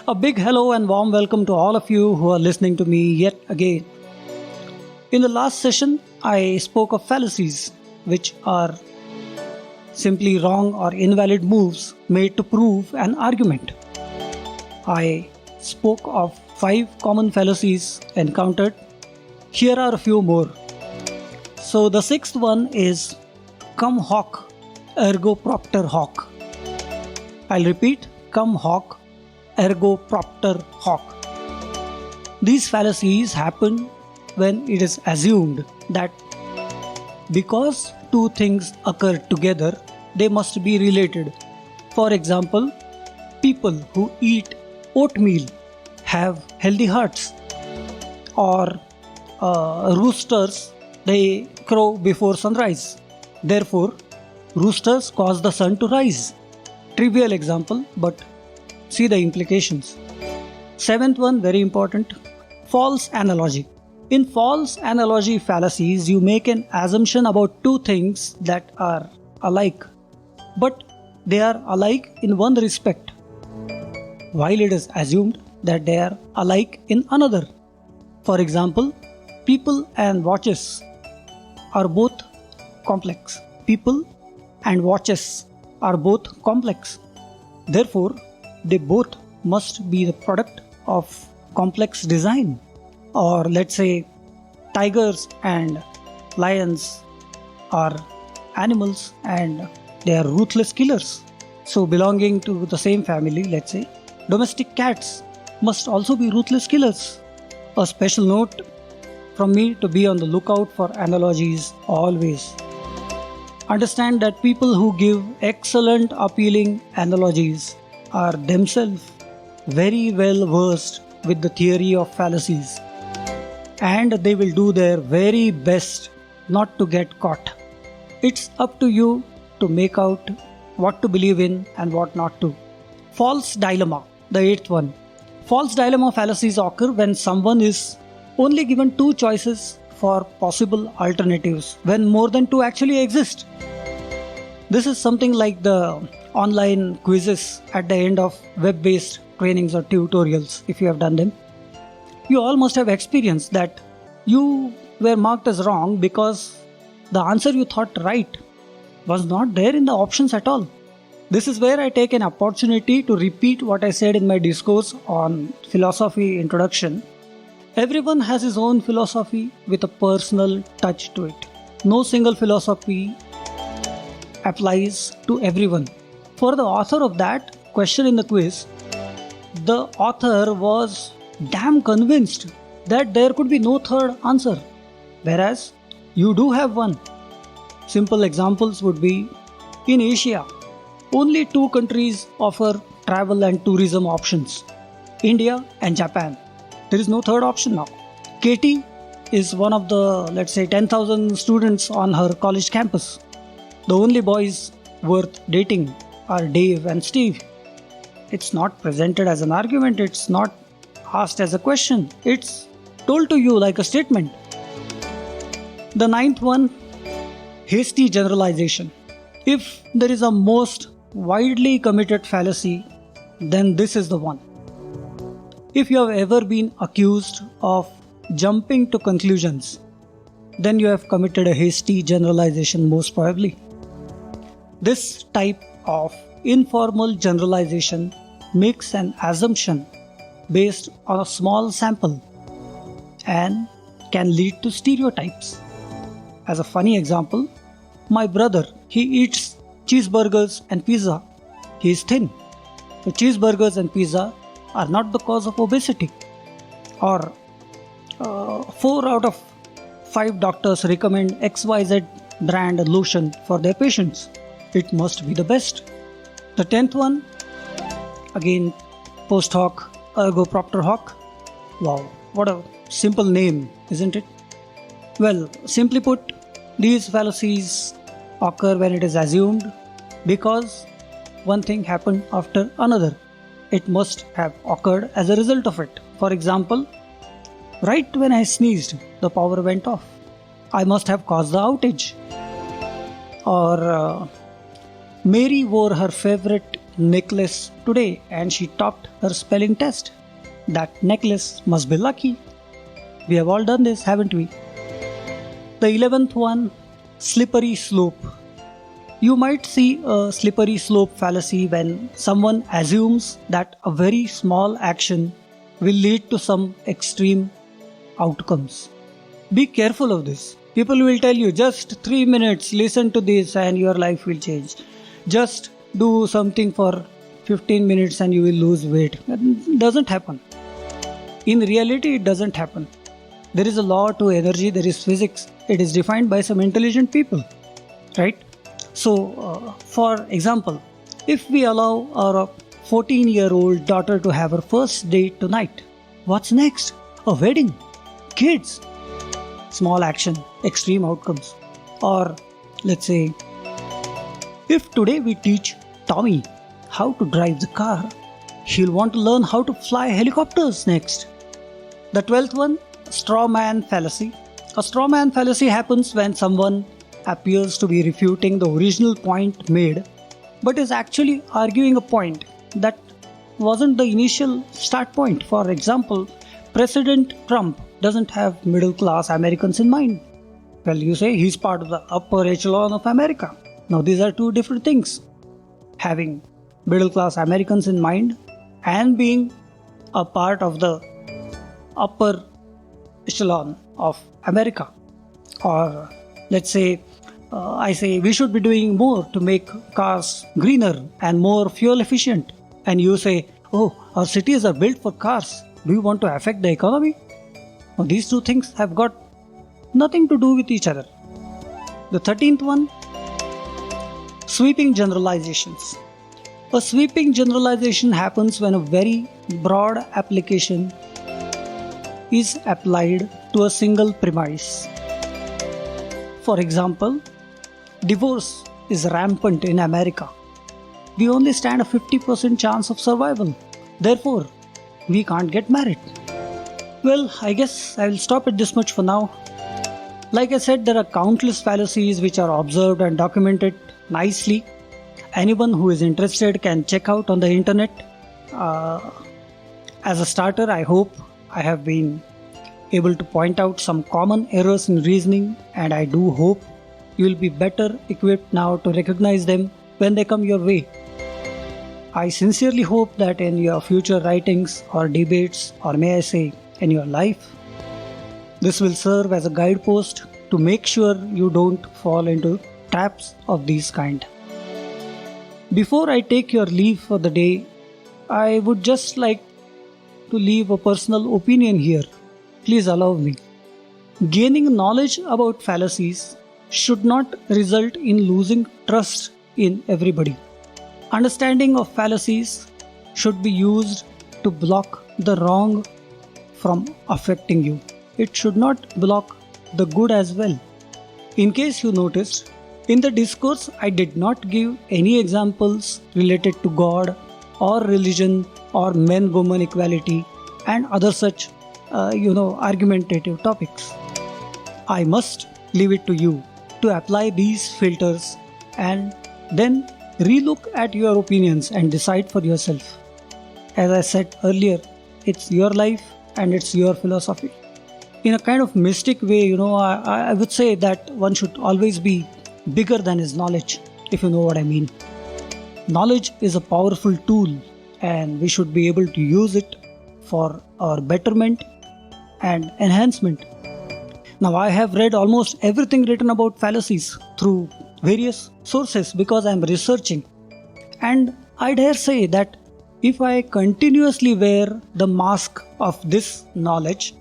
A big hello and warm welcome to all of you who are listening to me yet again. In the last session, I spoke of fallacies, which are simply wrong or invalid moves made to prove an argument. I spoke of 5 common fallacies encountered. Here are a few more. So the 6th one is cum hoc ergo propter hoc. I'll repeat, cum hoc ergo propter hoc. These fallacies happen when it is assumed that because two things occur together, they must be related. For example, people who eat oatmeal have healthy hearts, or roosters, they crow before sunrise. Therefore, roosters cause the sun to rise. Trivial example, but see the implications. 7th one, very important, false analogy. In false analogy fallacies, you make an assumption about two things that are alike, but they are alike in one respect, while it is assumed that they are alike in another. For example, people and watches are both complex. People and watches are both complex. Therefore, they both must be the product of complex design. Or let's say tigers and lions are animals and they are ruthless killers. So belonging to the same family, let's say, domestic cats must also be ruthless killers. A special note from me to be on the lookout for analogies always. Understand that people who give excellent appealing analogies are themselves very well versed with the theory of fallacies, and they will do their very best not to get caught. It's up to you to make out what to believe in and what not to. False dilemma, the 8th one. False dilemma fallacies occur when someone is only given 2 choices for possible alternatives when more than 2 actually exist. This is something like the online quizzes at the end of web-based trainings or tutorials, if you have done them. You all must have experienced that you were marked as wrong because the answer you thought right was not there in the options at all. This is where I take an opportunity to repeat what I said in my discourse on philosophy introduction. Everyone has his own philosophy with a personal touch to it. No single philosophy applies to everyone. For the author of that question in the quiz, the author was damn convinced that there could be no third answer, whereas you do have one. Simple examples would be, in Asia, only 2 countries offer travel and tourism options, India and Japan. There is no third option now. Katie is one of the, let's say, 10,000 students on her college campus. The only boys worth dating are Dave and Steve. It's not presented as an argument, it's not asked as a question, it's told to you like a statement. The 9th one, hasty generalization. If there is a most widely committed fallacy, then this is the one. If you have ever been accused of jumping to conclusions, then you have committed a hasty generalization most probably. This type of informal generalization makes an assumption based on a small sample and can lead to stereotypes. As a funny example, my brother, he eats cheeseburgers and pizza. He is thin. So cheeseburgers and pizza are not the cause of obesity. Or 4 out of 5 doctors recommend XYZ brand lotion for their patients. It must be the best. The 10th one, again, post hoc ergo propter hoc. Wow, what a simple name, isn't it? Well, simply put, these fallacies occur when it is assumed because one thing happened after another. It must have occurred as a result of it. For example, right when I sneezed, the power went off. I must have caused the outage. Or Mary wore her favorite necklace today and she topped her spelling test. That necklace must be lucky. We have all done this, haven't we? The 11th one, slippery slope. You might see a slippery slope fallacy when someone assumes that a very small action will lead to some extreme outcomes. Be careful of this. People will tell you just 3 minutes, listen to this and your life will change. Just do something for 15 minutes and you will lose weight. That doesn't happen. In reality, it doesn't happen. There is a law to energy, there is physics. It is defined by some intelligent people, right? So, for example, if we allow our 14-year-old daughter to have her first date tonight, what's next? A wedding, kids, small action, extreme outcomes. Or let's say, if today we teach Tommy how to drive the car, he'll want to learn how to fly helicopters next. The 12th one, straw man fallacy. A straw man fallacy happens when someone appears to be refuting the original point made, but is actually arguing a point that wasn't the initial start point. For example, President Trump doesn't have middle class Americans in mind. Well, you say he's part of the upper echelon of America. Now, these are two different things. Having middle class Americans in mind and being a part of the upper echelon of America. Or let's say, I say we should be doing more to make cars greener and more fuel efficient. And you say, oh, our cities are built for cars. Do you want to affect the economy? Now, these two things have got nothing to do with each other. The 13th one, sweeping generalizations. A sweeping generalization happens when a very broad application is applied to a single premise. For example, divorce is rampant in America. We only stand a 50% chance of survival. Therefore, we can't get married. Well, I guess I will stop at this much for now. Like I said, there are countless fallacies which are observed and documented nicely. Anyone who is interested can check out on the internet. As a starter, I hope I have been able to point out some common errors in reasoning, and I do hope you will be better equipped now to recognize them when they come your way. I sincerely hope that in your future writings or debates, or may I say in your life, this will serve as a guidepost to make sure you don't fall into traps of these kind. Before I take your leave for the day, I would just like to leave a personal opinion here. Please allow me. Gaining knowledge about fallacies should not result in losing trust in everybody. Understanding of fallacies should be used to block the wrong from affecting you. It should not block the good as well. In case you noticed, in the discourse I did not give any examples related to God or religion or men-woman equality and other such argumentative topics. I must leave it to you to apply these filters and then relook at your opinions and decide for yourself. As I said earlier, it's your life and it's your philosophy. In a kind of mystic way, I would say that one should always be bigger than his knowledge, if you know what I mean. Knowledge is a powerful tool and we should be able to use it for our betterment and enhancement. Now, I have read almost everything written about fallacies through various sources because I am researching. And I dare say that if I continuously wear the mask of this knowledge,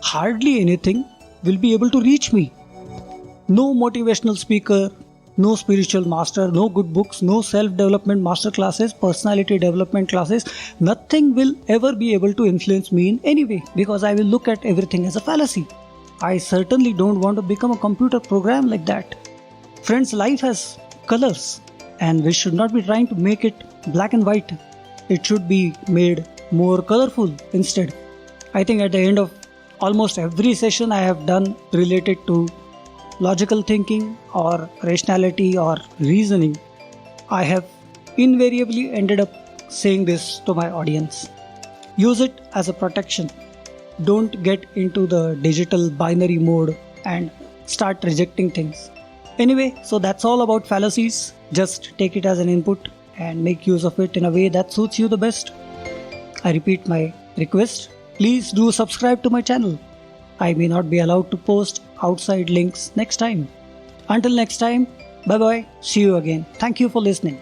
hardly anything will be able to reach me. No motivational speaker, no spiritual master, no good books, no self-development master classes, personality development classes, nothing will ever be able to influence me in any way because I will look at everything as a fallacy. I certainly don't want to become a computer program like that. Friends, life has colors and we should not be trying to make it black and white. It should be made more colorful instead. I think at the end of almost every session I have done related to logical thinking or rationality or reasoning, I have invariably ended up saying this to my audience. Use it as a protection. Don't get into the digital binary mode and start rejecting things. Anyway, so that's all about fallacies. Just take it as an input and make use of it in a way that suits you the best. I repeat my request, please do subscribe to my channel. I may not be allowed to post outside links next time. Until next time, bye bye, see you again. Thank you for listening.